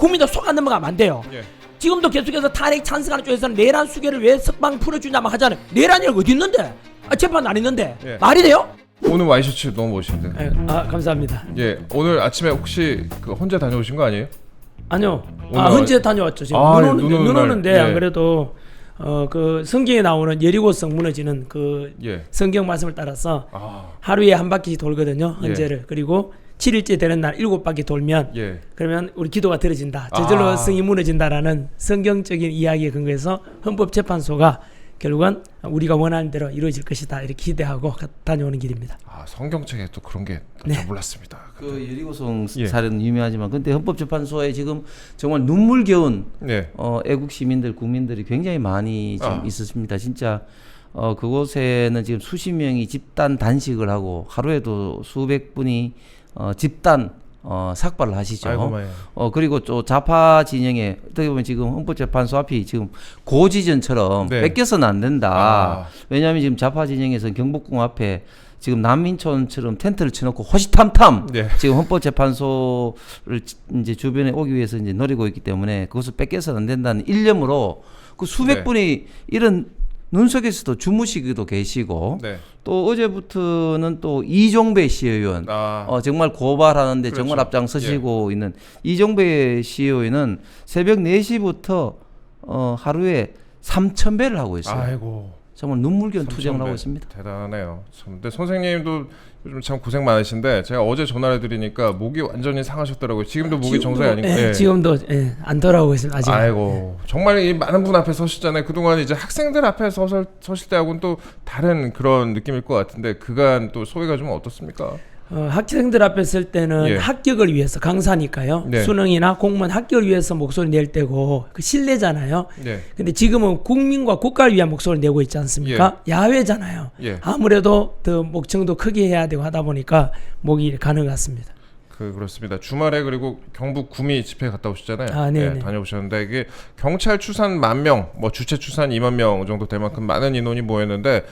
국민들 속 안 넘어가면 안 돼요. 예. 지금도 계속해서 탄핵 찬성하는 쪽에서는 내란 수계를 왜 석방 풀어주냐만 하잖아요. 내란이라는 거 어디 있는데? 재판 안 했는데 예. 말이 돼요? 오늘 와이셔츠 너무 멋있는데. 예, 감사합니다. 예, 오늘 아침에 혹시 그 혼자 다녀오신 거 아니에요? 아니요. 오늘 헌재 다녀왔죠. 지금 눈 오는데 예. 안 그래도 그 성경에 나오는 예리고성 무너지는 그 예. 성경 말씀을 따라서 하루에 한 바퀴 돌거든요. 헌재를. 그리고 7일째 되는 날 7바퀴 돌면 예. 그러면 우리 기도가 들어진다. 저절로 성이 무너진다라는 성경적인 이야기에 근거해서 헌법재판소가 결국은 우리가 원하는 대로 이루어질 것이다 이렇게 기대하고 다녀오는 길입니다. 성경책에 또 그런 게 네. 잘 몰랐습니다. 그 예리고성 예. 사례는 유명하지만 근데 헌법재판소에 지금 정말 눈물겨운 네. 애국 시민들 국민들이 굉장히 많이 지금 있었습니다. 진짜 그곳에는 지금 수십 명이 집단 단식을 하고 하루에도 수백 분이 집단 삭발을 하시죠. 아이고, 마야. 그리고 또 좌파 진영에 어떻게 보면 지금 헌법재판소 앞이 지금 고지전처럼 네. 뺏겨서는 안 된다. 왜냐하면 지금 좌파 진영에서 경복궁 앞에 지금 난민촌처럼 텐트를 쳐놓고 호시탐탐 네. 지금 헌법재판소를 이제 주변에 오기 위해서 이제 노리고 있기 때문에 그것을 뺏겨서는 안 된다는 일념으로 그 수백 네. 분이 이런 눈 속에서도 주무시기도 계시고 네. 또 어제부터는 또 이종배 시의원 정말 고발하는데 그렇죠. 정말 앞장서시고 있는 이종배 시의원은 새벽 4시부터 하루에 3,000배를 하고 있어요. 아이고. 정말 눈물겨운 3,000배. 투쟁을 하고 있습니다. 대단하네요. 참. 근데 선생님도 요즘 참 고생 많으신데 제가 어제 전화를 드리니까 목이 완전히 상하셨더라고요. 지금도 목이 정상이 아닌가? 예, 지금도 안 돌아오고 있습니다. 아직. 아이고 정말 이 많은 분 앞에 서셨잖아요. 그동안 이제 학생들 앞에 서실 때하고는 또 다른 그런 느낌일 것 같은데 그간 또 소회가 좀 어떻습니까? 학생들 앞에 설 때는 예. 합격을 위해서 강사니까요. 네. 수능이나 공무원 합격을 위해서 목소리 낼 때고 그 신뢰잖아요. 네. 근데 지금은 국민과 국가를 위한 목소리를 내고 있지 않습니까? 야외잖아요. 예. 아무래도 더 목청도 크게 해야 되고 하다 보니까 목이 가는 것 같습니다. 그렇습니다. 주말에 그리고 경북 구미 집회 갔다 오셨잖아요. 네네. 다녀오셨는데 이게 경찰 추산 10,000명, 뭐 주체 추산 20,000명 정도 될 만큼 많은 인원이 모였는데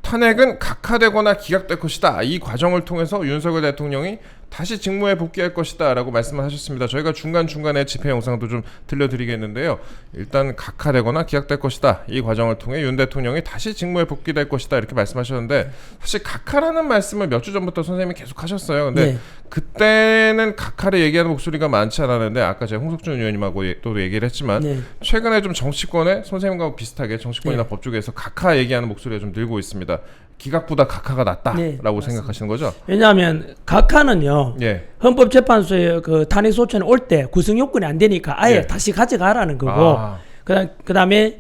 탄핵은 각하되거나 기각될 것이다. 이 과정을 통해서 윤석열 대통령이 다시 직무에 복귀할 것이다 라고 말씀을 하셨습니다. 저희가 중간중간에 집회 영상도 좀 들려드리겠는데요. 일단 각하되거나 기각될 것이다. 이 과정을 통해 윤 대통령이 다시 직무에 복귀될 것이다 이렇게 말씀하셨는데 사실 각하라는 말씀을 몇 주 전부터 선생님이 계속 하셨어요. 근데 네. 그때는 각하를 얘기하는 목소리가 많지 않았는데 아까 제가 홍석준 의원님하고 또 얘기를 했지만 네. 최근에 좀 정치권에 선생님과 비슷하게 정치권이나 네. 법조계에서 각하 얘기하는 목소리가 좀 늘고 있습니다. 기각보다 각하가 낫다라고 네, 생각하시는 거죠? 왜냐하면 각하는요. 예. 헌법재판소에 그 탄핵 소추안이 올 때 구성 요건이 안 되니까 아예 예. 다시 가져가라는 거고 그다음에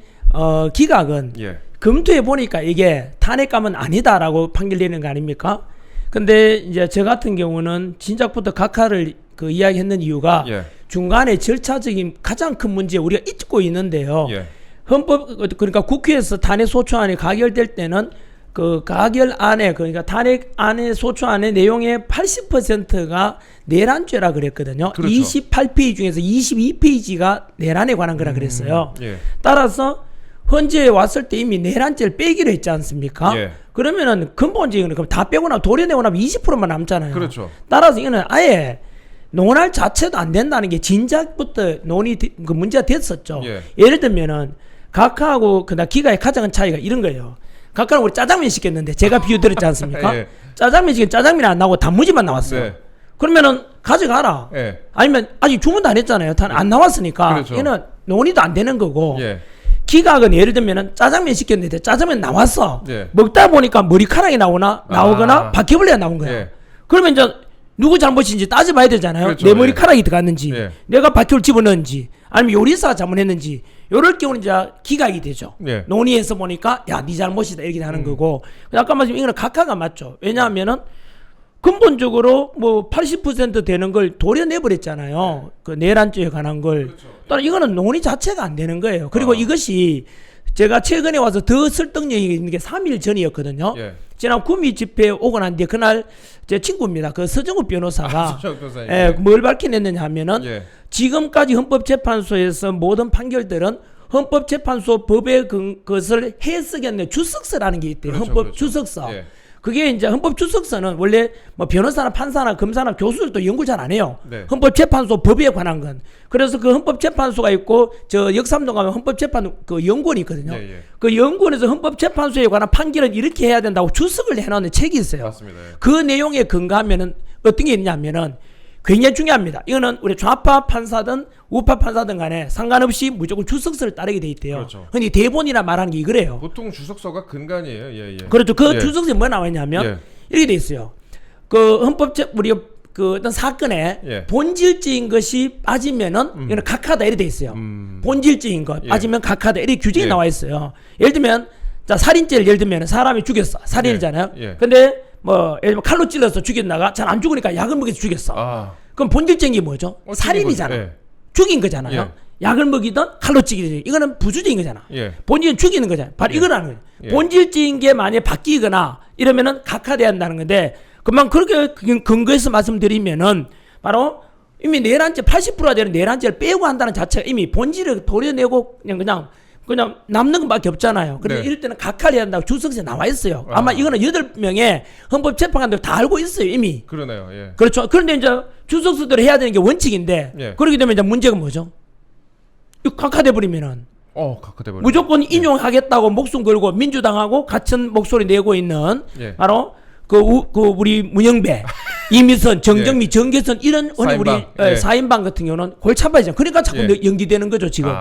기각은 예. 검토해 보니까 이게 탄핵감은 아니다라고 판결되는 거 아닙니까? 근데 이제 저 같은 경우는 진작부터 각하를 그 이야기했는 이유가 예. 중간에 절차적인 가장 큰 문제 우리가 잊고 있는데요. 예. 그러니까 국회에서 탄핵 소추안이 가결될 때는 그 가결안에 그러니까 탄핵안의 소추안의 내용의 80%가 내란죄라 그랬거든요. 그렇죠. 28페이지 중에서 22페이지가 내란에 관한 거라 그랬어요. 예. 따라서 헌재에 왔을 때 이미 내란죄를 빼기로 했지 않습니까? 예. 그러면은 근본적인 그럼 다 빼고 나면 도려내고 나면 20%만 남잖아요. 그렇죠. 따라서 이거는 아예 논할 자체도 안 된다는 게 진작부터 그 문제가 됐었죠. 예. 예를 들면은 각하하고 그다음 기가의 가장 큰 차이가 이런 거예요. 각하는 우리 짜장면 시켰는데 제가 비유 드렸지 않습니까? 예. 짜장면 시킨 짜장면이 안 나오고 단무지만 나왔어요. 네. 그러면은 가져가라. 예. 아니면 아직 주문도 안 했잖아요. 안 나왔으니까 그렇죠. 얘는 논의도 안 되는 거고. 예. 기각은 예를 들면은 짜장면 시켰는데 짜장면 나왔어. 예. 먹다 보니까 머리카락이 나오거나 바퀴벌레가 나온 거야. 예. 그러면 이제 누구 잘못인지 따져봐야 되잖아요. 그렇죠. 내 머리카락이 들어갔는지, 예. 내가 바퀴를 집어넣은지, 아니면 요리사가 잘못했는지, 요럴 경우는 이제 기각이 되죠. 예. 논의해서 보니까 야, 네 잘못이다 이렇게 하는 거고. 아까 말씀 이거는 각하가 맞죠. 왜냐하면은 근본적으로 뭐 80% 되는 걸 도려내버렸잖아요. 그 내란죄에 관한 걸. 그렇죠. 또는 이거는 논의 자체가 안 되는 거예요. 그리고 이것이 제가 최근에 와서 더 설득력이 있는 게 3일 전이었거든요. 예. 지난 구미 집회 오고 난 뒤에 그날 제 친구입니다. 그 서정욱 변호사가 서정욱 변호사님. 뭘 밝혀냈느냐 하면은 예. 지금까지 헌법재판소에서 모든 판결들은 헌법재판소 법의 것을 해석했는 주석서라는 게 있대요. 그렇죠, 헌법 그렇죠. 주석서. 예. 그게 이제 헌법주석서는 원래 뭐 변호사나 판사나 검사나 교수들도 연구를 잘 안 해요. 네. 헌법재판소 법에 관한 건. 그래서 그 헌법재판소가 있고 저 역삼동 가면 헌법재판 그 연구원이 있거든요. 예, 예. 그 연구원에서 헌법재판소에 관한 판결은 이렇게 해야 된다고 주석을 해놓는 책이 있어요. 맞습니다. 예. 그 내용에 근거하면은 어떤 게 있냐면은 굉장히 중요합니다. 이거는 우리 좌파 판사든 우파 판사든 간에 상관없이 무조건 주석서를 따르게 돼 있대요. 그렇죠. 흔히 대본이나 말하는 게 이거래요. 보통 주석서가 근간이에요. 예, 예. 그렇죠. 그 예. 주석서에 뭐 나와 있냐면 예. 이렇게 돼 있어요. 그 헌법적 우리 그 어떤 사건에 예. 본질적인 것이 빠지면은 이거는 각하다 이렇게 돼 있어요. 본질적인 것 예. 빠지면 각하다 이렇게 규정이 예. 나와 있어요. 예를 들면 자 살인죄를 예를 들면 사람이 죽였어. 살인이잖아요. 예. 예. 근데 뭐 예를 들면 칼로 찔러서 죽였다가 잘 안 죽으니까 약을 먹여서 죽였어. 아. 그럼 본질적인 게 뭐죠? 죽인 살인이잖아. 거죠. 예. 죽인 거잖아요. 예. 약을 먹이든 칼로 찌기든 이거는 부수적인 거잖아. 예. 본질은 죽이는 거잖아. 바로 예. 이거라는 거예요. 예. 본질적인 게 만약에 바뀌거나 이러면은 각하돼야 한다는 건데 그만 그렇게 근거해서 말씀드리면은 바로 이미 내란죄 80%가 되는 내란죄를 빼고 한다는 자체가 이미 본질을 도려내고 그냥 남는 것밖에 없잖아요. 그런데 네. 이럴 때는 각하해야 한다고 주석서에 나와 있어요. 아마 이거는 8명의 헌법재판관들 다 알고 있어요 이미. 그러네요. 예. 그렇죠. 그런데 이제 주석서대로 해야 되는 게 원칙인데 예. 그렇게 되면 이제 문제가 뭐죠? 이거 각하돼 버리면은 각화돼 버려. 무조건 인용하겠다고 목숨 걸고 민주당하고 같은 목소리 내고 있는 예. 바로 그 우리 문영배, 이미선, 정정미, 정계선 이런 우리 사인방. 예. 사인방 같은 경우는 골치 아파지죠. 그러니까 자꾸 예. 연기되는 거죠 지금.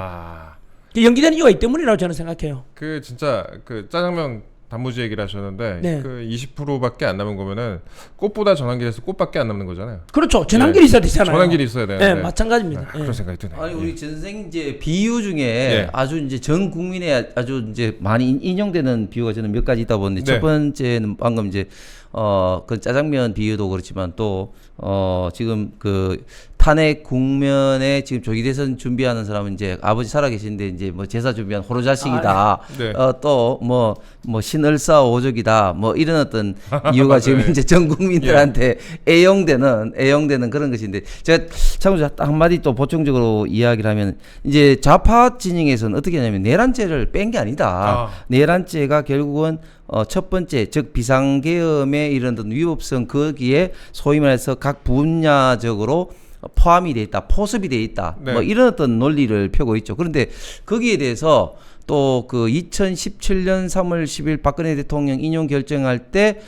연기되는 이유가 이 때문이라고 저는 생각해요. 그 진짜 그 짜장면 단무지 얘기를 하셨는데 네. 그 20%밖에 안 남은 거면은 꽃보다 전환길에서 꽃밖에 안 남는 거잖아요. 그렇죠. 전환길이 있어야 되잖아요. 전환길이 있어야 되는데. 네, 마찬가지입니다. 예. 그런 생각이 드네요. 아니 예. 우리 전생 이제 비유 중에 예. 아주 이제 전 국민에 아주 이제 많이 인용되는 비유가 저는 몇 가지 있다 보는데 네. 첫 번째는 방금 이제 그 짜장면 비유도 그렇지만 또 지금 그 탄핵 국면에 지금 조기 대선 준비하는 사람은 이제 아버지 살아계신데 이제 뭐 제사 준비한 호로자식이다. 네. 또 뭐 신을사 오족이다. 뭐 이런 어떤 이유가 지금 네. 이제 전 국민들한테 애용되는 그런 것인데 제가 참고로 딱 한마디 또 보충적으로 이야기를 하면 이제 좌파 진영에서는 어떻게 하냐면 내란죄를 뺀 게 아니다. 내란죄가 결국은 첫 번째 즉 비상계엄의 이런 어떤 위법성 거기에 소위 말해서 각 분야적으로 포함이 돼 있다, 포섭이 돼 있다, 네. 뭐 이런 어떤 논리를 펴고 있죠. 그런데 거기에 대해서 또 그 2017년 3월 10일 박근혜 대통령 인용 결정할 때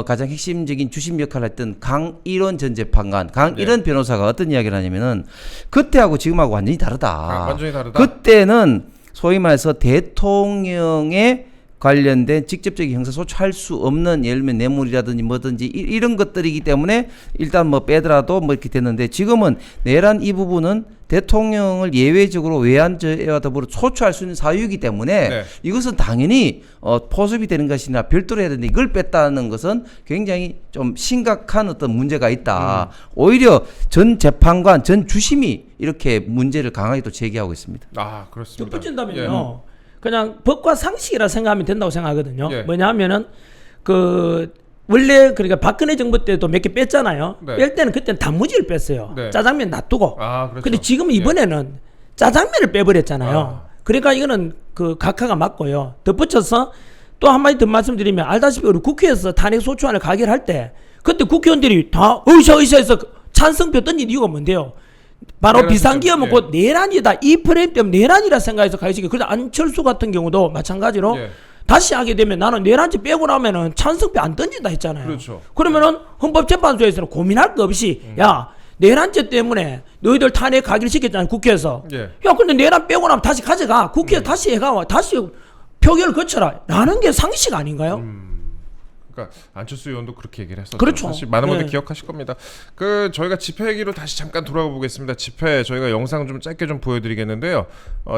가장 핵심적인 주심 역할을 했던 강일원 전 재판관, 강일원 변호사가 어떤 이야기를 하냐면은 그때하고 지금하고 완전히 다르다. 완전히 다르다. 그때는 소위 말해서 대통령의 관련된 직접적인 형사소추할 수 없는 예를 들면 뇌물이라든지 뭐든지 이런 것들이기 때문에 일단 뭐 빼더라도 뭐 이렇게 됐는데 지금은 내란 이 부분은 대통령을 예외적으로 외환죄와 더불어 소추할 수 있는 사유이기 때문에 네. 이것은 당연히 포섭이 되는 것이나 별도로 해야 되는데 이걸 뺐다는 것은 굉장히 좀 심각한 어떤 문제가 있다. 오히려 전 재판관, 전 주심이 이렇게 문제를 강하게 또 제기하고 있습니다. 그렇습니다. 덧붙인다면요. 그냥 법과 상식이라 생각하면 된다고 생각하거든요. 예. 뭐냐면은 그 원래 그러니까 박근혜 정부 때도 몇 개 뺐잖아요. 네. 뺄 때는 그때는 단무지를 뺐어요. 네. 짜장면 놔두고. 그렇죠. 근데 지금 이번에는 짜장면을 빼버렸잖아요. 아. 그러니까 이거는 그 각하가 맞고요. 덧붙여서 또 한마디 더 말씀드리면 알다시피 우리 국회에서 탄핵 소추안을 가결할 때 그때 국회의원들이 다 의사해서 찬성표 던진 이유가 뭔데요? 바로 내란 비상기업은 예. 곧 내란이다. 이 프레임 때문에 내란이라 생각해서 가시게. 그런데 안철수 같은 경우도 마찬가지로 예. 다시 하게 되면 나는 내란죄 빼고 나면은 찬성표 안 던진다 했잖아요. 그렇죠. 그러면은 헌법재판소에서는 고민할 거 없이 야 내란죄 때문에 너희들 탄핵 가기를 시켰잖아요. 국회에서. 예. 야 근데 내란 빼고 나면 다시 가져가. 국회에 다시 해가 다시 표결을 거쳐라. 라는 게 상식 아닌가요? 그러니까 안철수 의원도 그렇게 얘기를 했었죠. 그렇죠. 사실 많은 분들 네. 기억하실 겁니다. 그 저희가 집회 얘기로 다시 잠깐 돌아가 보겠습니다. 집회 저희가 영상 좀 짧게 좀 보여드리겠는데요.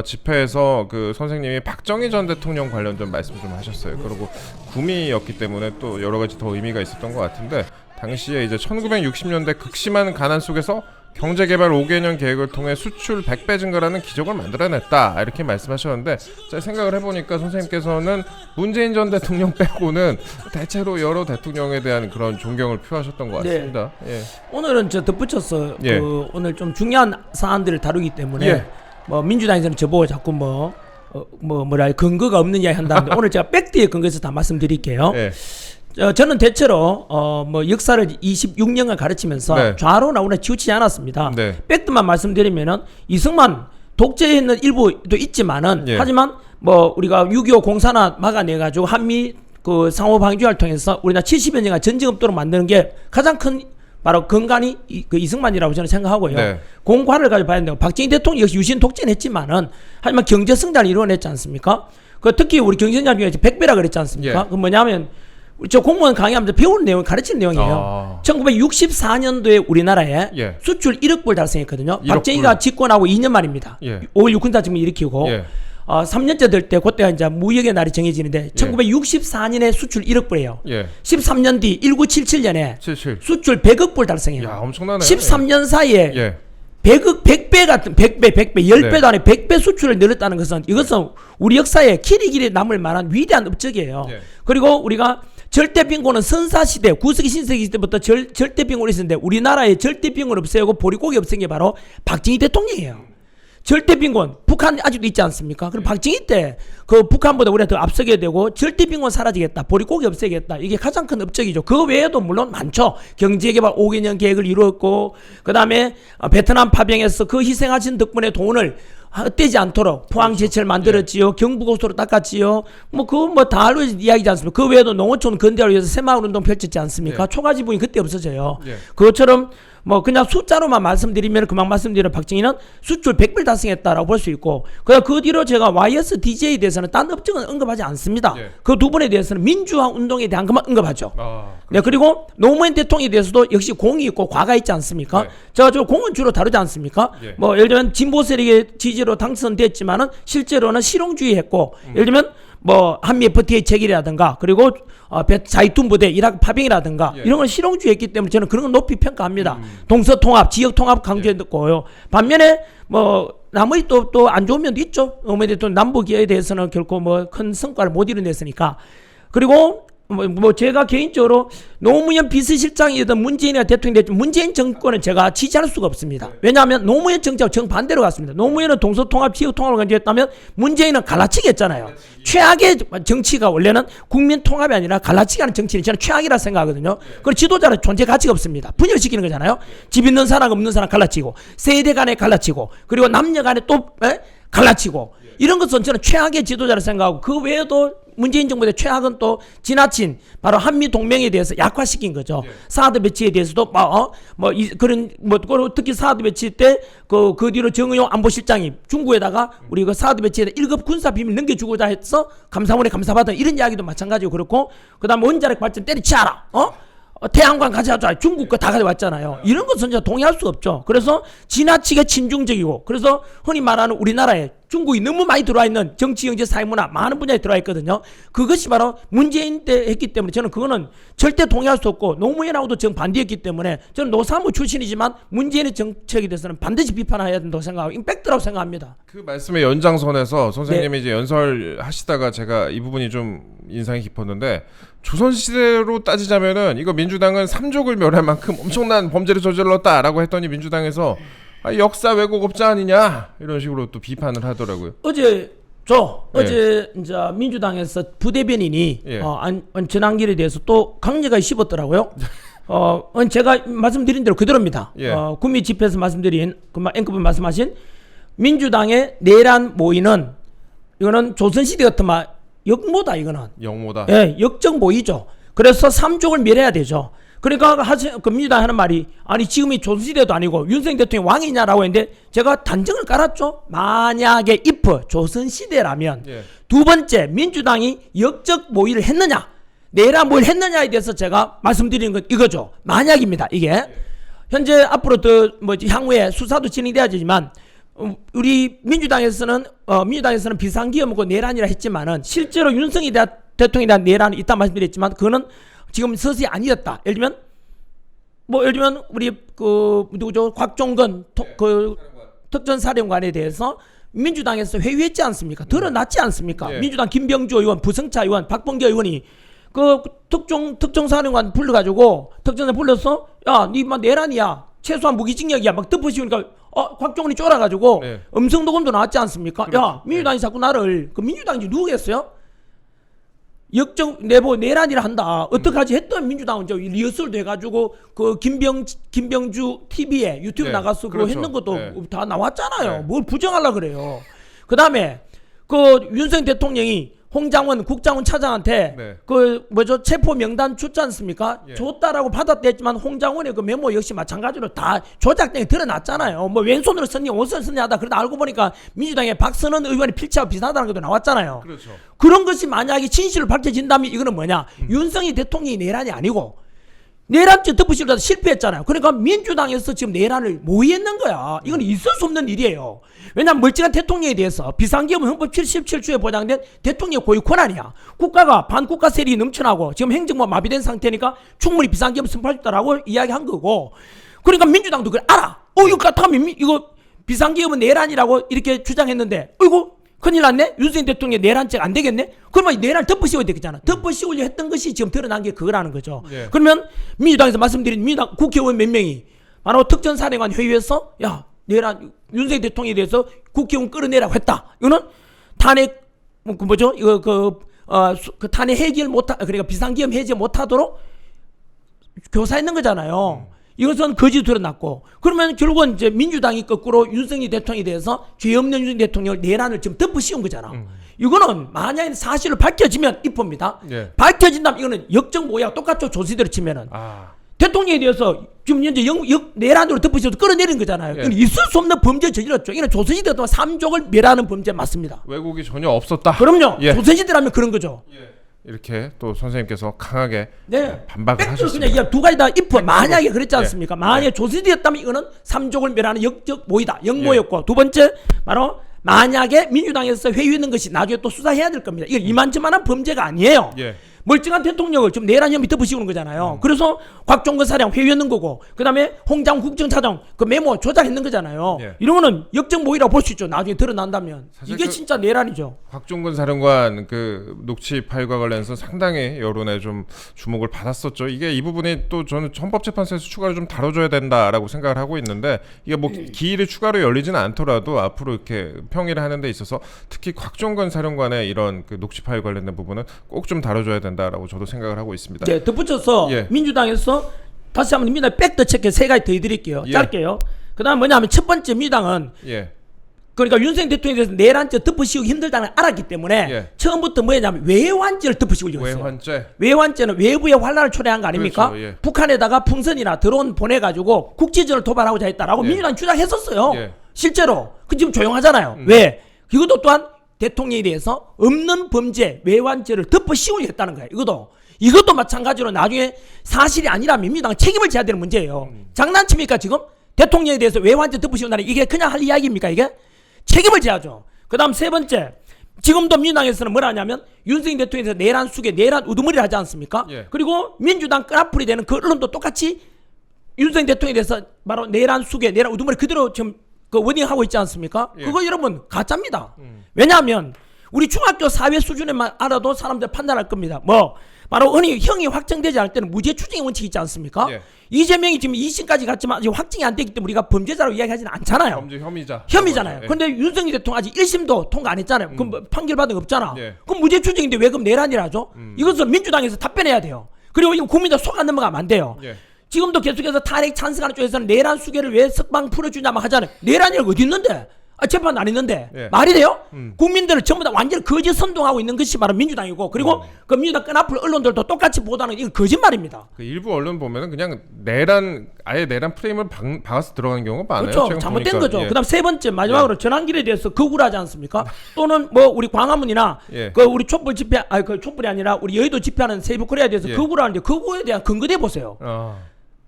집회에서 그 선생님이 박정희 전 대통령 관련된 말씀 좀 하셨어요. 그리고 구미였기 때문에 또 여러 가지 더 의미가 있었던 것 같은데 당시에 이제 1960년대 극심한 가난 속에서 경제개발 5개년 계획을 통해 수출 100배 증가라는 기적을 만들어냈다 이렇게 말씀하셨는데 제가 생각을 해보니까 선생님께서는 문재인 전 대통령 빼고는 대체로 여러 대통령에 대한 그런 존경을 표하셨던 것 같습니다. 예. 오늘은 저 덧붙여서 예. 그 오늘 좀 중요한 사안들을 다루기 때문에 예. 뭐 민주당에서는 저보고 자꾸 뭐라 근거가 없는 이야기 한다는데 오늘 제가 팩트에 근거해서 다 말씀드릴게요. 예. 저는 대체로 뭐 역사를 26년간 가르치면서 네. 좌로 나오나 치우치지 않았습니다. 네. 팩트만 말씀드리면은 이승만 독재에 있는 일부도 있지만은 예. 하지만 뭐 우리가 6.25 공산화 막아내 가지고 한미 그 상호 방위를 통해서 우리나라 70여 년간 전쟁 없도록 만드는 게 가장 큰 바로 근간이 그 이승만이라고 저는 생각하고요. 네. 공과를 가지고 봐야 되고 박정희 대통령 역시 유신 독재는 했지만은 하지만 경제 성장을 이루어냈지 않습니까? 그 특히 우리 경제장 중에 100배라 그랬지 않습니까? 예. 그 뭐냐면 저 공무원 강의하면서 배우는 내용, 가르치는 내용이에요. 1964년도에 우리나라에 예. 수출 1억 불 달성했거든요. 1억 박정희가 불. 집권하고 2년 만입니다. 예. 5.16 군사革命 일으키고 예. 3년째 될 때 그때가 이제 무역의 날이 정해지는데 1964년에 수출 1억 불이에요. 예. 13년 뒤 1977년에 77. 수출 100억 불 달성해요. 야, 엄청나네. 13년 사이에 예. 100억, 100배 같은 100배, 10배도 안에 100배 수출을 늘렸다는 것은 이것은 우리 역사에 길이 남을 만한 위대한 업적이에요. 예. 그리고 우리가 절대 빈곤은 선사시대, 구석기 신석기 시대부터 절대 빈곤이 있었는데 우리나라에 절대 빈곤 없애고 보릿고개 없앤 게 바로 박정희 대통령이에요. 절대 빈곤, 북한 아직도 있지 않습니까? 그럼 박정희 때 그 북한보다 우리가 더 앞서게 되고 절대 빈곤 사라지겠다, 보릿고개 없애겠다. 이게 가장 큰 업적이죠. 그 외에도 물론 많죠. 경제개발 5개년 계획을 이루었고, 그 다음에 베트남 파병에서 그 희생하신 덕분에 돈을 헛되지 않도록 포항제철 만들었지요. 경부고속도로 닦았지요. 뭐 그거 뭐 다 알고 있는 이야기지 않습니까? 그 외에도 농어촌 근대화를 위해서 새마을운동 펼쳤지 않습니까? 초가지분이 그때 없어져요. 그것처럼 뭐 그냥 숫자로만 말씀드리면 그만 말씀드리는 박정희는 수출 100불 달성했다라고 볼 수 있고, 그 뒤로 제가 YSDJ에 대해서는 딴 업적은 언급하지 않습니다. 그 두 분에 대해서는 민주화 운동에 대한 것만 언급하죠. 네, 그리고 노무현 대통령에 대해서도 역시 공이 있고 과가 있지 않습니까? 네. 제가 저 공은 주로 다루지 않습니까? 예. 뭐 예를 들면 진보 세력의 지지로 당선됐지만은 실제로는 실용주의했고, 예를 들면 뭐 한미 FTA 체결이라든가 그리고 자위툰 부대 이라크 파병이라든가 예. 이런 걸 실용주의했기 때문에 저는 그런 건 높이 평가합니다. 동서통합, 지역통합 강조했고요. 반면에 뭐 나머지 또 안 좋은 면도 있죠. 어머니도 남북에 대해서는 결코 뭐 큰 성과를 못 이뤄냈으니까. 그리고 뭐 제가 개인적으로 노무현 비서실장이든 문재인이 대통령이 됐지만 문재인 정권은 제가 지지할 수가 없습니다. 왜냐하면 노무현 정책하고 정반대로 갔습니다. 노무현은 동서통합, 지역통합을 강조했다면 문재인은 갈라치기 했잖아요. 최악의 정치가 원래는 국민 통합이 아니라 갈라치기 하는 정치는 저는 최악이라 생각하거든요. 그리고 지도자는 존재 가치가 없습니다. 분열시키는 거잖아요. 집 있는 사람 없는 사람 갈라치고, 세대 간에 갈라치고, 그리고 남녀 간에 또 갈라치고, 이런 것은 저는 최악의 지도자를 생각하고, 그 외에도 문재인 정부의 최악은 또 지나친 바로 한미 동맹에 대해서 약화시킨 거죠. 사드 배치에 대해서도 특히 사드 배치 때 그 뒤로 정의용 안보실장이 중국에다가 우리 그 사드 배치에 1급 군사 비밀 넘겨주고자 해서 감사원에 감사받은 이런 이야기도 마찬가지고, 그렇고 그다음 원자력 발전 때리치아라. 태양광 가져와줘. 중국 거 다 가져왔잖아요. 이런 것은 진짜 동의할 수 없죠. 그래서 지나치게 친중적이고, 그래서 흔히 말하는 우리나라에 중국이 너무 많이 들어와 있는 정치, 경제, 사회문화 많은 분야에 들어와 있거든요. 그것이 바로 문재인 때 했기 때문에 저는 그거는 절대 동의할 수 없고, 노무현하고도 정반대였기 때문에 저는 노사모 출신이지만 문재인의 정책에 대해서는 반드시 비판해야 된다고 생각하고 임팩트라고 생각합니다. 그 말씀의 연장선에서 선생님이 이제 연설하시다가 제가 이 부분이 좀 인상이 깊었는데, 조선시대로 따지자면은 이거 민주당은 삼족을 멸할 만큼 엄청난 범죄를 저질렀다라고 했더니 민주당에서 역사 왜곡업자 아니냐 이런 식으로 또 비판을 하더라고요. 어제 이제 민주당에서 부대변인이 전환길에 대해서 또 강력하게 씹었더라고요. 제가 말씀드린 대로 그대로입니다. 구미 집회에서 말씀드린 앵커분 말씀하신 민주당의 내란 모의는 이거는 조선시대 같은 역모다, 이거는. 역모다. 예, 역적 모의죠. 그래서 삼족을 멸해야 되죠. 그러니까 그 민주당 하는 말이, 아니 지금이 조선시대도 아니고 윤석열 대통령이 왕이냐라고 했는데 제가 단정을 깔았죠. 만약에 if 조선시대라면 두 번째 민주당이 역적 모의를 했느냐, 내란 모의를 했느냐에 대해서 제가 말씀드리는 건 이거죠. 만약입니다. 이게 현재 앞으로 향후에 수사도 진행돼야지만 우리 민주당에서는 비상기업이고 내란이라 했지만은 실제로 윤석열 대통령에 대한 내란이 있다 말씀드렸지만 그거는 지금 서서히 아니었다. 예를 들면 우리 누구죠? 곽종건 특전사령관에 대해서 민주당에서 회유했지 않습니까? 드러났지 않습니까? 민주당 김병주 의원, 부성차 의원, 박범계 의원이 그 특정사령관 불러가지고 특전사 불러서 니 내란이야. 최소한 무기징역이야. 막 덮으시니까 곽종원이 쫄아가지고 음성 녹음도 나왔지 않습니까? 민주당이 자꾸 나를, 그 민주당이 누구겠어요? 역정 내보 내란이라 한다. 어떡하지 했던 민주당은 저 리허설도 해가지고 그 김병주 TV에 유튜브 네, 나가서 그거 그렇죠. 했는 것도 네. 다 나왔잖아요. 네. 뭘 부정하려 그래요. 그 다음에 그 윤석열 대통령이 홍장원 국장원 차장한테 네. 그 뭐죠 체포 명단 줬지 않습니까? 예. 줬다라고 받았댔지만 홍장원의 그 메모 역시 마찬가지로 다 조작된 게 드러났잖아요. 뭐 왼손으로 썼니 오른손으로 썼니 하다 그러다 알고 보니까 민주당의 박선원 의원의 필체와 비슷하다는 것도 나왔잖아요. 그렇죠. 그런 것이 만약에 진실을 밝혀진다면 이거는 뭐냐? 윤석열 대통령이 내란이 아니고 내란죄 덮으시려다 실패했잖아요. 그러니까 민주당에서 지금 내란을 모의했는 거야. 이건 있을 수 없는 일이에요. 왜냐하면 멀쩡한 대통령에 대해서 비상기업은 헌법 77조에 보장된 대통령의 고유 권한이야. 국가가 반국가 세력이 넘쳐나고 지금 행정부가 마비된 상태니까 충분히 비상기업 선포할 수 있다라고 이야기한 거고. 그러니까 민주당도 그걸 알아. 이거 같으면 이거 비상기업은 내란이라고 이렇게 주장했는데 이거 큰일 났네? 윤석열 대통령의 내란죄가 안 되겠네? 그러면 내란을 덮어씌워야 되겠잖아. 덮어씌우려 했던 것이 지금 드러난 게 그거라는 거죠. 예. 그러면 민주당에서 말씀드린 민주당 국회의원 몇 명이 바로 특전사령관 회의에서 야 내란 윤석열 대통령에 대해서 국회의원 끌어내라고 했다. 이거는 탄핵 그 뭐죠? 이거 그 탄핵 해결 못하 그러니까 비상기업 해제 못하도록 교사했는 거잖아요. 이것은 거짓 드러났고 그러면 결국은 이제 민주당이 거꾸로 윤석열 대통령에 대해서 죄 없는 윤석열 대통령을 내란을 지금 덮어씌운 거잖아. 이거는 만약에 사실을 밝혀지면 입법입니다. 예. 밝혀진다면 이거는 역정 모양 똑같죠. 조시대로 치면은 아, 대통령에 대해서 지금 현재 내란으로 덮어씌워서 끌어내린 거잖아요. 예. 이건 있을 수 없는 범죄 저질렀죠. 이건 조선시대 동안 3족을 멸하는 범죄 맞습니다. 왜곡이 전혀 없었다. 그럼요. 예. 조선시대라면 그런 거죠. 이렇게 또 선생님께서 강하게 네. 반박을 팩트로 하셨습니다. 그냥 두 가지 다 입법. 만약에 그랬지 않습니까? 예. 만약에 조선시대였다면 이거는 삼족을 멸하는 역적 모의다. 역모였고 두 번째 바로 만약에 민주당에서 회유했는 것이 나중에 또 수사해야 될 겁니다. 이건 이만저만한 범죄가 아니에요. 예. 멀쩡한 대통령을 좀 내란 혐의 덮으시는 거잖아요. 그래서 곽종건 사령 회유했는 거고 그다음에 홍장 국정차장 그 메모 조작했는 거잖아요. 예. 이런 거는 역적 모의라고 볼 수 있죠. 나중에 드러난다면. 사실 이게 그- 진짜 내란이죠. 곽종근 사령관 그 녹취 파일과 관련해서 상당히 여론에 좀 주목을 받았었죠. 이게 이 부분이 또 저는 헌법재판소에서 추가로 좀 다뤄줘야 된다라고 생각을 하고 있는데 이게 뭐 기일이 추가로 열리지는 않더라도 앞으로 이렇게 평의를 하는 데 있어서 특히 곽종근 사령관의 이런 그 녹취 파일 관련된 부분은 꼭 좀 다뤄줘야 된다라고 저도 생각을 하고 있습니다. 네, 덧붙여서 예. 민주당에서 다시 한번 민주당 백더 체크 세 가지 더 해드릴게요. 예. 짧게요. 그다음 뭐냐면 첫 번째 민주당은 예. 그러니까 윤석열 대통령에 대해서 내란죄 덮어씌우기 힘들다는 걸 알았기 때문에 예. 처음부터 뭐냐면 외환죄를 덮어씌우려고 했어요. 외환죄. 외환죄는 외부의 환란을 초래한 거 아닙니까? 그렇죠, 예. 북한에다가 풍선이나 드론 보내가지고 국지전을 도발하고자 했다라고 예. 민주당이 주장했었어요. 예. 실제로. 그 지금 조용하잖아요. 왜? 이것도 또한 대통령에 대해서 없는 범죄 외환죄를 덮어씌우려 했다는 거예요. 이것도 마찬가지로 나중에 사실이 아니라면 민주당은 책임을 져야 되는 문제예요. 장난칩니까 지금? 대통령에 대해서 외환죄 덮어씌운다는 이게 그냥 할 이야기입니까 이게? 책임을 져야죠. 그 다음 세 번째 지금도 민주당에서는 뭐라 하냐면 윤석열 대통령에서 내란 수계 내란 우두머리를 하지 않습니까? 예. 그리고 민주당 끈앞풀이 되는 그 언론도 똑같이 윤석열 대통령에 대해서 바로 내란 수계 내란 우두머리 그대로 지금 그 워딩하고 있지 않습니까? 예. 그거 여러분 가짜입니다. 왜냐하면 우리 중학교 사회 수준에만 알아도 사람들 판단할 겁니다. 뭐 바로 흔히 형이 확정되지 않을 때는 무죄 추정의 원칙이 있지 않습니까? 예. 이재명이 지금 2심까지 갔지만 아직 확정이 안 되기 때문에 우리가 범죄자로 이야기하지는 않잖아요. 범죄 혐의자. 혐의잖아요. 예. 근데 윤석열 대통령 아직 1심도 통과 안 했잖아요. 그럼 뭐 판결 받은 거 없잖아. 예. 그럼 무죄 추정인데 왜 그럼 내란이라 하죠? 이것을 민주당에서 답변해야 돼요. 그리고 이거 국민들 속 안 넘어가면 안 돼요. 예. 지금도 계속해서 탄핵 찬성하는 쪽에서는 내란 수계를 왜 석방 풀어주냐만 하잖아요. 내란이라고 어디 있는데? 재판 안 했는데 예. 말이 돼요? 국민들을 전부 다 완전히 거짓 선동하고 있는 것이 바로 민주당이고 그리고 그 민주당 끈앞을 언론들도 똑같이 보도하는 이건 거짓말입니다. 그 일부 언론 보면은 그냥 아예 내란 프레임을 박아서 들어가는 경우가 많아요. 그렇죠. 최근 잘못된 보니까. 거죠. 예. 그다음 세 번째 마지막으로 전환길에 대해서 거부를 하지 않습니까? 또는 뭐 우리 광화문이나 예. 그 우리 촛불 집회 그 촛불이 아니라 우리 여의도 집회하는 세이브 코리아에 대해서 예. 거부를 하는데 거부에 대한 근거대 보세요. 아,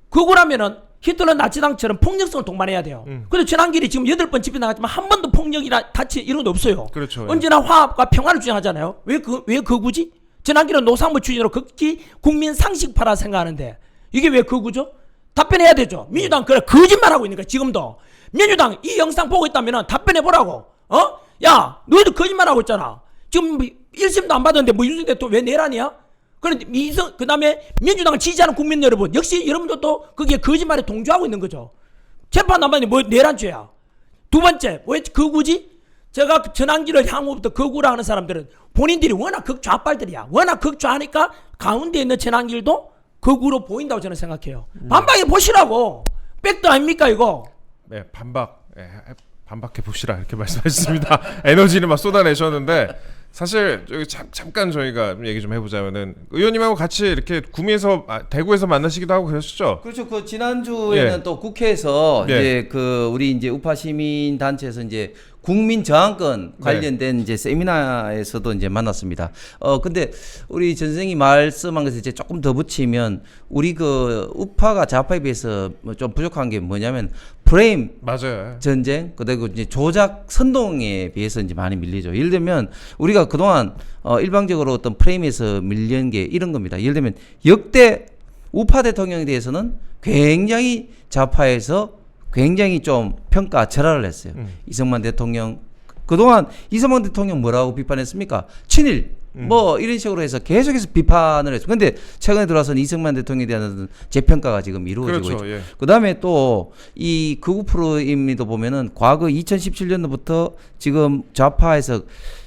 거부라면은 히틀러 나치당처럼 폭력성을 동반해야 돼요. 근데 전환길이 지금 8번 집회 나갔지만 한 번도 폭력이나 다치 이런 거 없어요. 그렇죠. 언제나 화합과 평화를 주장하잖아요. 왜 거구지? 전환길은 노상무 추진으로 극히 국민 상식파라 생각하는데 이게 왜 거구죠? 답변해야 되죠. 민주당 그래 거짓말하고 있는 거야 지금도. 민주당 이 영상 보고 있다면 답변해보라고. 야 너희도 거짓말하고 있잖아. 지금 1심도 안 받았는데 뭐 윤석열 대통령 왜 내란이야? 그런데 그 다음에 민주당을 지지하는 국민 여러분 역시 여러분들도 거기에 거짓말에 동조하고 있는 거죠. 재판 안 받니 뭐 내란죄야. 두 번째 왜 거구지? 제가 전환기를 향후부터 거구라 하는 사람들은 본인들이 워낙 극좌빨들이야. 워낙 극좌하니까 가운데 있는 전환길도 거구로 보인다고 저는 생각해요. 반박해 보시라고. 백도 아닙니까 이거? 네, 반박해 보시라 이렇게 말씀하셨습니다. 에너지를 막 쏟아내셨는데 사실 저기 잠깐 저희가 얘기 좀 해보자면은 의원님하고 같이 이렇게 구미에서 대구에서 만나시기도 하고 그러셨죠? 그렇죠. 그 지난주에는 예. 또 국회에서 예. 이제 그 우리 이제 우파 시민 단체에서 이제 국민 저항권 관련된 이제 세미나에서도 이제 만났습니다. 근데 우리 전 선생이 말씀한 것에 이제 조금 더 붙이면 우리 그 우파가 좌파에 비해서 뭐 좀 부족한 게 뭐냐면 프레임 맞아요. 전쟁 그리고 이제 조작 선동에 비해서 이제 많이 밀리죠. 예를 들면 우리가 그동안 일방적으로 어떤 프레임에서 밀린 게 이런 겁니다. 예를 들면 역대 우파 대통령에 대해서는 굉장히 좌파에서 굉장히 좀 평가 절하를 했어요. 이승만 대통령 그동안 이승만 대통령 뭐라고 비판했습니까? 친일 뭐 이런 식으로 해서 계속해서 비판을 했어요. 근데 최근에 들어와서는 이승만 대통령에 대한 재평가가 지금 이루어지고 그렇죠. 있죠. 예. 그다음에 또 이 극우 프로임도 보면은 과거 2017년도부터 지금 좌파에서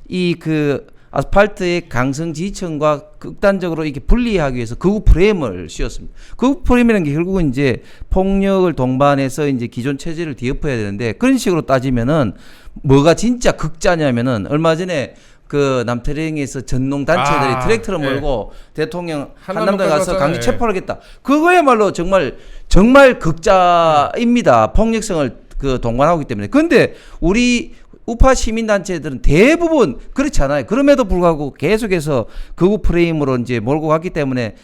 이 그 아스팔트의 강성 지지층과 극단적으로 이렇게 분리하기 위해서 극우 프레임을 씌웠습니다. 극우 프레임이라는 게 결국은 이제 폭력을 동반해서 이제 기존 체제를 뒤엎어야 되는데 그런 식으로 따지면은 뭐가 진짜 극자냐면은 얼마 전에 그 남태령에서 전농 단체들이 트랙터를 몰고 대통령 한남동에 가서 강제 체포하겠다. 그거야말로 정말 극자입니다. 폭력성을 그 동반하고 있기 때문에. 근데 우리 우파 시민단체들은 대부분 그렇지 않아요. 그럼에도 불구하고 계속해서 극우 프레임으로 이제 몰고 갔기 때문에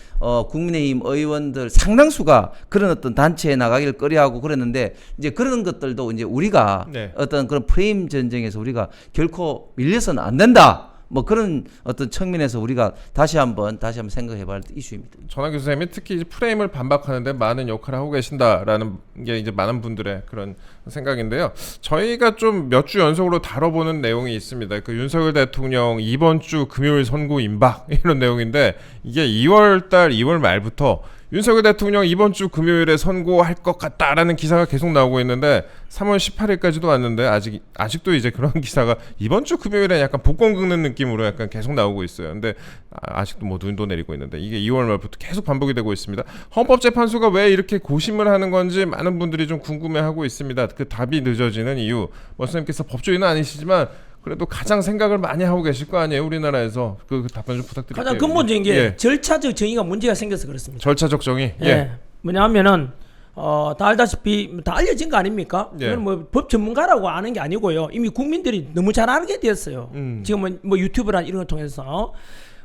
국민의힘 의원들 상당수가 그런 어떤 단체에 나가기를 꺼려하고 그랬는데 이제 그런 것들도 이제 우리가 네. 어떤 그런 프레임 전쟁에서 우리가 결코 밀려서는 안 된다. 뭐 그런 어떤 측면에서 우리가 다시 한번 생각해봐야 할 이슈입니다. 전환 교수님이 특히 이제 프레임을 반박하는데 많은 역할을 하고 계신다라는 게 이제 많은 분들의 그런 생각인데요. 저희가 좀 몇 주 연속으로 다뤄보는 내용이 있습니다. 그 윤석열 대통령 이번 주 금요일 선고 임박 이런 내용인데 이게 2월 말부터 윤석열 대통령 이번 주 금요일에 선고할 것 같다라는 기사가 계속 나오고 있는데 3월 18일까지도 왔는데 아직도 이제 그런 기사가 이번 주 금요일에 약간 복권 긁는 느낌으로 약간 계속 나오고 있어요. 근데 아직도 뭐 눈도 내리고 있는데 이게 2월 말부터 계속 반복이 되고 있습니다. 헌법재판소가 왜 이렇게 고심을 하는 건지 많은 분들이 좀 궁금해하고 있습니다. 그 답이 늦어지는 이유. 선생님께서 법조인은 아니시지만 그래도 가장 생각을 많이 하고 계실 거 아니에요, 우리나라에서. 그 답변 좀 부탁드릴게요. 가장 근본적인 게 예. 절차적 정의가 문제가 생겨서 그렇습니다. 절차적 정의. 예. 뭐냐면은 다 알다시피 다 알려진 거 아닙니까? 예. 이건 뭐 법 전문가라고 아는 게 아니고요. 이미 국민들이 너무 잘 알게 됐어요. 지금은 뭐 유튜브란 이런 걸 통해서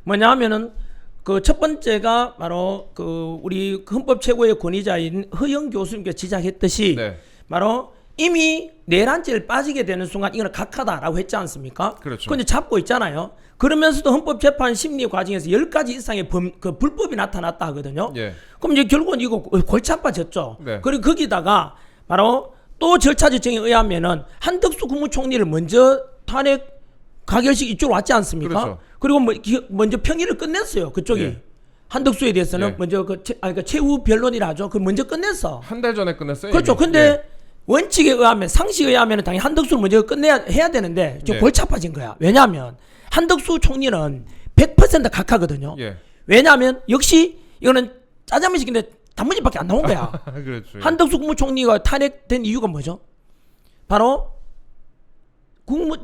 뭐냐면은 그 첫 번째가 바로 그 우리 헌법 최고의 권위자인 허영 교수님께서 지적했듯이 네. 바로 이미 내란죄를 빠지게 되는 순간 이거는 각하다라고 했지 않습니까? 그렇죠. 그런데 잡고 있잖아요. 그러면서도 헌법재판 심리 과정에서 10가지 이상의 그 불법이 나타났다 하거든요. 예. 그럼 이제 결국은 이거 골치 아파졌죠. 네. 그리고 거기다가 바로 또 절차적 정에 의하면은 한덕수 국무총리를 먼저 탄핵 가결식 이쪽으로 왔지 않습니까? 그렇죠. 그리고 먼저 평의를 끝냈어요. 그쪽이. 예. 한덕수에 대해서는 예. 먼저 최후 변론이라 하죠. 그 먼저 끝냈어. 한 달 전에 끝냈어요. 그렇죠. 이미. 근데 예. 원칙에 의하면 상식에 의하면 당연히 한덕수를 먼저 해야 되는데 좀 예. 골치 아파진 거야. 왜냐하면 한덕수 총리는 100% 각하거든요. 예. 왜냐하면 역시 이거는 짜장면 시키는데 단무지밖에 안 나온 거야. 그렇죠. 한덕수 국무총리가 탄핵된 이유가 뭐죠? 바로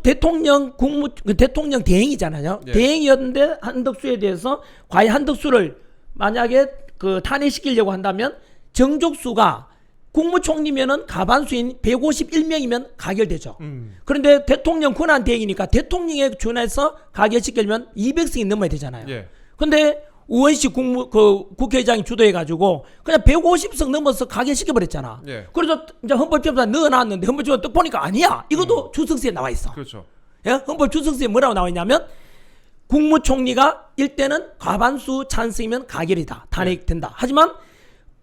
대통령 대행이잖아요. 예. 대행이었는데 한덕수에 대해서 과연 한덕수를 만약에 그 탄핵시키려고 한다면 정족수가 국무총리면은 가반수인 151명이면 가결되죠. 그런데 대통령 권한 대행이니까 대통령에 준해서 가결시키려면 200석이 넘어야 되잖아요. 예. 근데 우원식 국회의장이 주도해가지고 그냥 150석 넘어서 가결시켜 버렸잖아. 예. 그래서 이제 헌법재판소에 넣어놨는데 헌법재판소 딱 보니까 아니야. 이것도 주석서에 나와 있어. 그렇죠. 예? 헌법 주석서에 뭐라고 나와 있냐면 국무총리가 일대는 과반수 찬성이면 가결이다. 탄핵된다. 하지만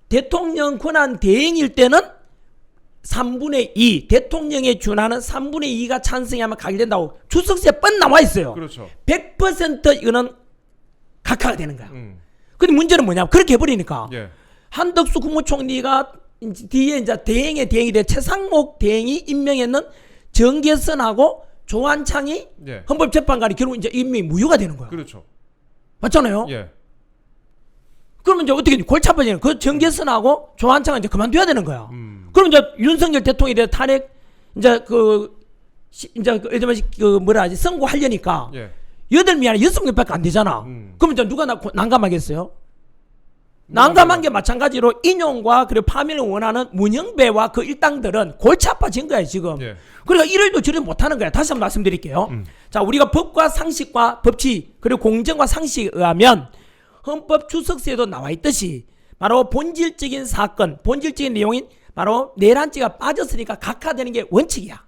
대통령 권한 대행일 때는 3분의 2, 대통령에 준하는 3분의 2가 찬성하면 가결된다고 주석서에 뻔 나와 있어요. 그렇죠. 100% 이거는 각하가 되는 거야. 근데 문제는 뭐냐면 그렇게 해버리니까 예. 한덕수 국무총리가 뒤에 이제 대행이 된 최상목 대행이 임명했는 정계선하고 조한창이 예. 헌법재판관이 결국 이제 임명이 무효가 되는 거야. 그렇죠. 맞잖아요. 예. 그러면 이제 어떻게 골치 아파지는 그 정계선하고 조한창은 이제 그만둬야 되는 거야. 그럼 이제 윤석열 대통령에 대해 탄핵 이제 이제 예를 들면 뭐라 하지 선고하려니까 예. 8명 아니라 6명밖에 안 되잖아. 그럼 이제 누가 난감하겠어요? 난감한 게 마찬가지로 인용과 그리고 파면을 원하는 문영배와 그 일당들은 골치 아파진 거야 지금. 예. 그러니까 이럴도 저럴 못하는 거야. 다시 한번 말씀드릴게요. 자, 우리가 법과 상식과 법치 그리고 공정과 상식에 의하면 헌법 주석서에도 나와 있듯이 바로 본질적인 사건, 본질적인 내용인 바로 내란죄가 빠졌으니까 각하되는 게 원칙이야.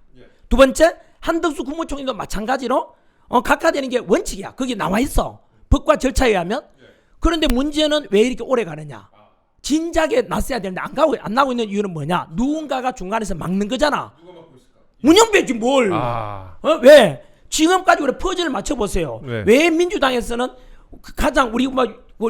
두 번째, 한덕수 국무총리도 마찬가지로 각하되는 게 원칙이야. 거기 나와 있어. 법과 절차에 의하면. 그런데 문제는 왜 이렇게 오래 가느냐? 진작에 났어야 되는데 안 나오고 있는 이유는 뭐냐? 누군가가 중간에서 막는 거잖아. 문영배지 뭘? 왜? 지금까지 우리 퍼즐을 맞춰보세요. 네. 왜 민주당에서는 가장 우리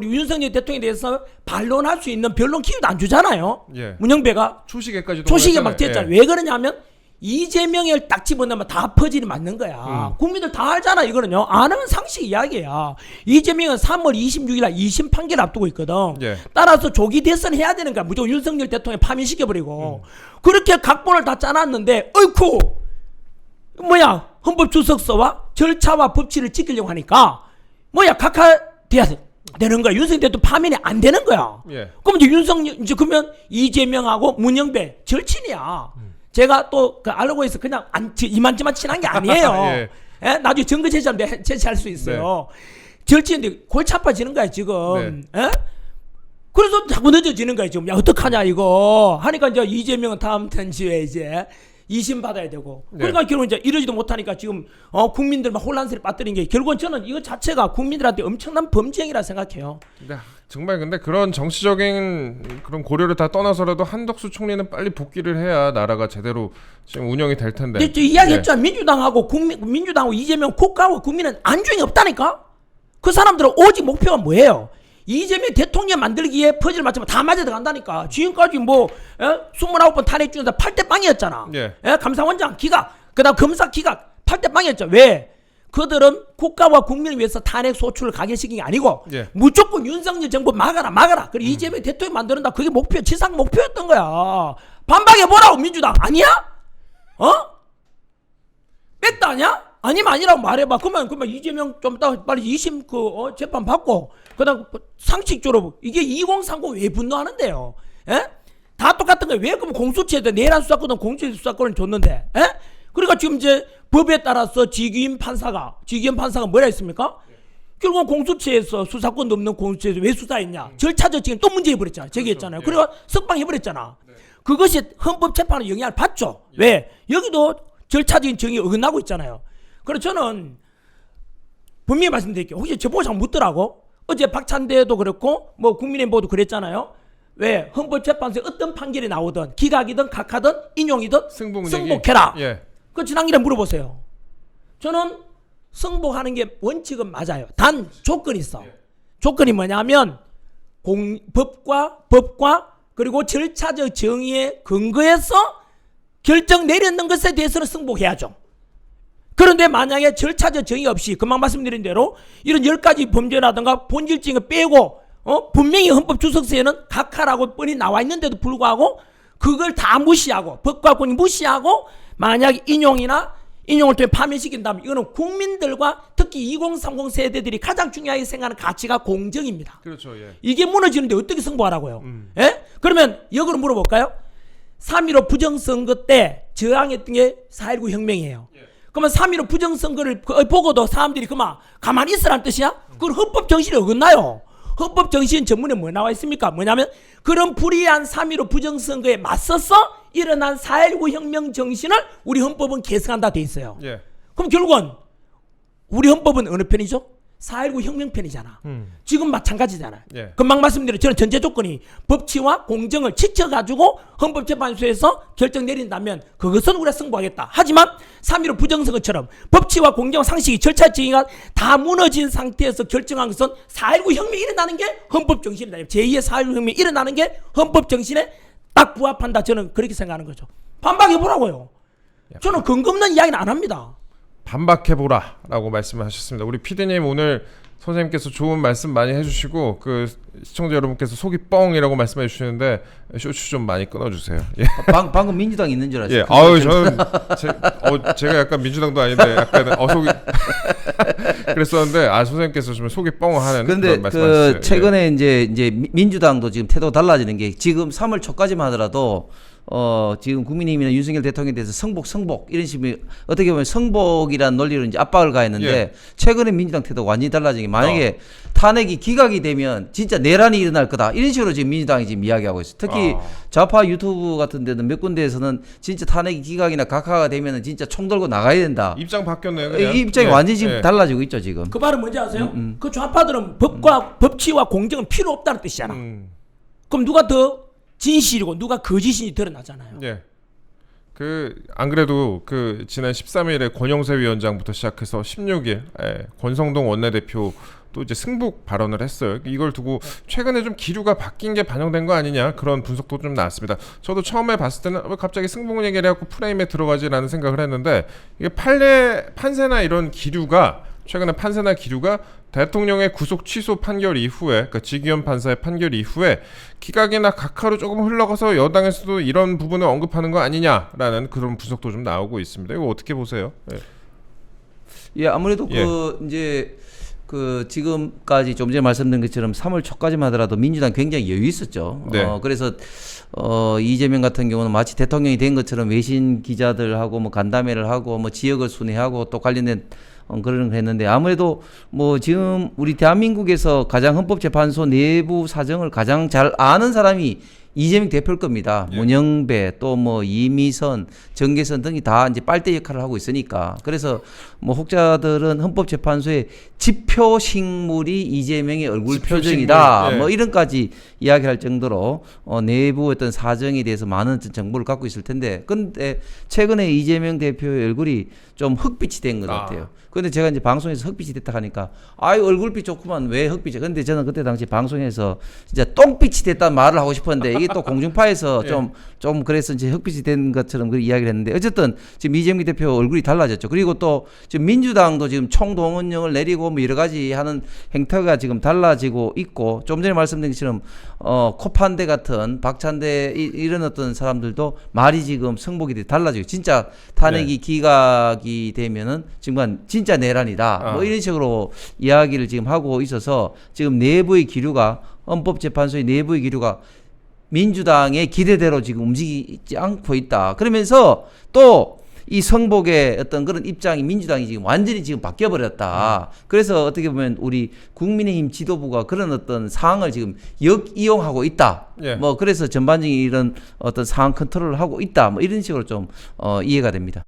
윤석열 대통령에 대해서 반론할 수 있는 변론 기회도 안 주잖아요. 예. 문영배가 초식에까지도 초식에 그랬잖아요. 막 됐잖아. 예. 왜 그러냐면 이재명을 딱 집어넣으면 다 퍼즐이 맞는 거야. 국민들 다 알잖아 이거는요. 아는 상식 이야기야. 이재명은 3월 26일날 2심 판결 앞두고 있거든. 예. 따라서 조기 대선 해야 되는 거야. 무조건 윤석열 대통령 파면시켜버리고. 그렇게 각본을 다 짜놨는데 어이쿠 뭐야 헌법 주석서와 절차와 법치를 지키려고 하니까 뭐야 각하돼야 되는 거야. 윤석열 대통령 파면이 안 되는 거야. 예. 그럼 이제 그러면 이재명하고 문영배 절친이야. 제가 또 알고 있어 그냥 이만저만 친한 게 아니에요. 예. 예? 나중에 증거 제시하면 제시할 수 있어요. 절친인데 골치 아파지는 거야 지금. 예? 그래서 자꾸 늦어지는 거야 지금. 야 어떡하냐 이거 하니까 이제 이재명은 다음 텐시에 이제 2심 받아야 되고. 그러니까 결국 이제 이러지도 못하니까 지금 국민들 막 혼란스레 빠뜨린 게 결국은 저는 이거 자체가 국민들한테 엄청난 범죄행위라 생각해요. 정말 근데 그런 정치적인 그런 고려를 다 떠나서라도 한덕수 총리는 빨리 복귀를 해야 나라가 제대로 지금 운영이 될 텐데. 근데 이야기했잖아. 민주당하고 민주당하고 이재명 국가하고 국민은 안중이 없다니까. 그 사람들은 오직 목표가 뭐예요? 이재명 대통령 만들기에 퍼즐 맞추면 다 맞아 들어간다니까. 지금까지 29번 탄핵 중에서 8대 빵이었잖아. 예. 감사원장 기각, 그다음 검사 기각 8대 빵이었죠. 왜? 그들은 국가와 국민을 위해서 탄핵 소추를 가결시킨 게 아니고 예. 무조건 윤석열 정부 막아라. 그리고 이재명 대통령 만드는다. 그게 목표, 지상 목표였던 거야. 반박해 보라고 민주당 아니야? 뺐다 아니야? 아니면 아니라고 말해봐. 그러면 이재명 좀 이따 빨리 2심 재판 받고 그다음 상식적으로 이게 2030 왜 분노하는데요? 예? 다 똑같은 거예요. 왜 그럼 공수처에다 내란 수사권은 공수처 수사권을 줬는데? 예? 그러니까 지금 이제 법에 따라서 지기현 판사가 뭐라 했습니까? 결국은 공수처에서 수사권도 없는 공수처에서 왜 수사했냐? 절차적 지금 또 문제해버렸잖아. 제기했잖아요. 그리고 석방해버렸잖아. 그것이 헌법재판의 영향을 받죠. 왜? 여기도 절차적인 정의에 어긋나고 있잖아요. 그래서 저는 분명히 말씀드릴게요. 혹시 저보고 자꾸 묻더라고. 어제 박찬대도 그렇고 국민의힘보도 그랬잖아요. 왜? 헌법재판소에 어떤 판결이 나오든 기각이든 각하든 인용이든 승복해라. 예. 그 지난길에 물어보세요. 저는 승복하는 게 원칙은 맞아요. 단 조건이 있어. 조건이 뭐냐면 법과 그리고 절차적 정의에 근거해서 결정 내렸는 것에 대해서는 승복해야죠. 그런데 만약에 절차적 정의 없이 금방 말씀드린 대로 이런 10가지 범죄라든가 본질적인 거 빼고 분명히 헌법 주석서에는 각하라고 뻔히 나와 있는데도 불구하고 그걸 다 무시하고 법과 권위 무시하고 만약 인용을 통해 파면시킨다면 이거는 국민들과 특히 2030 세대들이 가장 중요하게 생각하는 가치가 공정입니다. 그렇죠. 예. 이게 무너지는데 어떻게 승부하라고요? 예? 그러면 역으로 물어볼까요? 3.15 부정선거 때 저항했던 게 4.19 혁명이에요. 그러면 3.15 부정선거를 보고도 사람들이 가만히 있으라는 뜻이야? 그건 헌법 정신이 어긋나요. 헌법 정신 전문에 뭐 나와 있습니까? 뭐냐면 그런 불이한 3.15 부정선거에 맞서서 일어난 4.19 혁명 정신을 우리 헌법은 계승한다 돼 있어요. 예. 그럼 결국은 우리 헌법은 어느 편이죠? 4.19 혁명편이잖아. 지금 마찬가지잖아요. 예. 금방 말씀드린 저는 전제 조건이 법치와 공정을 지켜가지고 헌법재판소에서 결정 내린다면 그것은 우리가 승부하겠다. 하지만 3.15 부정선거처럼 법치와 공정 상식이 절차 정의가 다 무너진 상태에서 결정한 것은 4.19 혁명이 일어나는 게 헌법 정신이다. 제2의 4.19 혁명이 일어나는 게 헌법 정신에 딱 부합한다. 저는 그렇게 생각하는 거죠. 반박해 보라고요. 저는 근거 없는 이야기는 안 합니다. 반박해보라라고 말씀을 하셨습니다. 우리 PD님 오늘 선생님께서 좋은 말씀 많이 해주시고 그 시청자 여러분께서 속이 뻥이라고 말씀해 주시는데 쇼츠 좀 많이 끊어주세요. 예. 방금 민주당 있는 줄 알았어요. 예. 아유 저는 제가 약간 민주당도 아닌데 약간 속이 그랬었는데 선생님께서 좀 속이 뻥하는 그런데 그런 말씀하셨어요. 최근에 이제 민주당도 지금 태도가 달라지는 게 지금 3월 초까지만 하더라도 지금 국민의힘이나 윤석열 대통령에 대해서 성복 이런 식으로 어떻게 보면 성복이라는 논리로 이제 압박을 가했는데 예. 최근에 민주당 태도가 완전히 달라진 게 만약에 탄핵이 기각이 되면 진짜 내란이 일어날 거다 이런 식으로 지금 민주당이 지금 이야기하고 있어요. 특히 좌파 유튜브 같은 데는 몇 군데에서는 진짜 탄핵이 기각이나 각하가 되면은 진짜 총 들고 나가야 된다. 입장 바뀌었네요. 그냥. 이 입장이 예. 완전히 지금 예. 달라지고 있죠 지금. 그 말은 뭔지 아세요? 그 좌파들은 법치와 공정은 필요 없다는 뜻이잖아. 그럼 누가 더 진실이고 누가 거짓인지 드러나잖아요. 예. 안 그래도 지난 13일에 권영세 위원장부터 시작해서 16일 권성동 원내대표 또 이제 승복 발언을 했어요. 이걸 두고 최근에 좀 기류가 바뀐 게 반영된 거 아니냐 그런 분석도 좀 나왔습니다. 저도 처음에 봤을 때는 왜 갑자기 승복 얘기를 해갖고 프레임에 들어가지라는 생각을 했는데 이게 판세나 이런 기류가 최근에 판세나 기류가 대통령의 구속 취소 판결 이후에 그러니까 지기현 판사의 판결 이후에 기각이나 각하로 조금 흘러가서 여당에서도 이런 부분을 언급하는 거 아니냐라는 그런 분석도 좀 나오고 있습니다. 이거 어떻게 보세요? 예, 아무래도 예. 이제 지금까지 좀 전에 말씀드린 것처럼 3월 초까지만 하더라도 민주당 굉장히 여유 있었죠. 네. 그래서 이재명 같은 경우는 마치 대통령이 된 것처럼 외신 기자들하고 뭐 간담회를 하고 뭐 지역을 순회하고 또 관련된 그런 걸 했는데 아무래도 뭐 지금 우리 대한민국에서 가장 헌법재판소 내부 사정을 가장 잘 아는 사람이 이재명 대표일 겁니다. 예. 문영배 또 뭐 이미선, 정계선 등이 다 이제 빨대 역할을 하고 있으니까 그래서 뭐 혹자들은 헌법재판소의 지표 식물이 이재명의 얼굴 지표 표정이다. 식물, 예. 뭐 이런까지 이야기할 정도로 내부 어떤 사정에 대해서 많은 정보를 갖고 있을 텐데 근데 최근에 이재명 대표의 얼굴이 좀 흑빛이 된 것 같아요. 근데 제가 이제 방송에서 흑빛이 됐다 하니까 얼굴빛 좋구만 왜 흑빛이 근데 저는 그때 당시 방송에서 진짜 똥빛이 됐다는 말을 하고 싶었는데 이게 또 공중파에서 좀 그래서 이제 흑빛이 된 것처럼 그 이야기를 했는데 어쨌든 지금 이재명 대표 얼굴이 달라졌죠. 그리고 또 지금 민주당도 지금 총동원령을 내리고 뭐 여러 가지 하는 행태가 지금 달라지고 있고 좀 전에 말씀드린 것처럼 코판대 같은 박찬대 이런 어떤 사람들도 말이 지금 성복이 달라지고 진짜 탄핵이 기각이 되면은 지금 진짜 내란이다. 뭐 이런 식으로 이야기를 지금 하고 있어서 지금 내부의 기류가 헌법재판소의 내부의 기류가 민주당의 기대대로 지금 움직이지 않고 있다. 그러면서 또 이 성복의 어떤 그런 입장이 민주당이 지금 완전히 지금 바뀌어버렸다. 그래서 어떻게 보면 우리 국민의힘 지도부가 그런 어떤 상황을 지금 역이용하고 있다. 예. 뭐 그래서 전반적인 이런 어떤 상황 컨트롤을 하고 있다. 뭐 이런 식으로 좀 이해가 됩니다.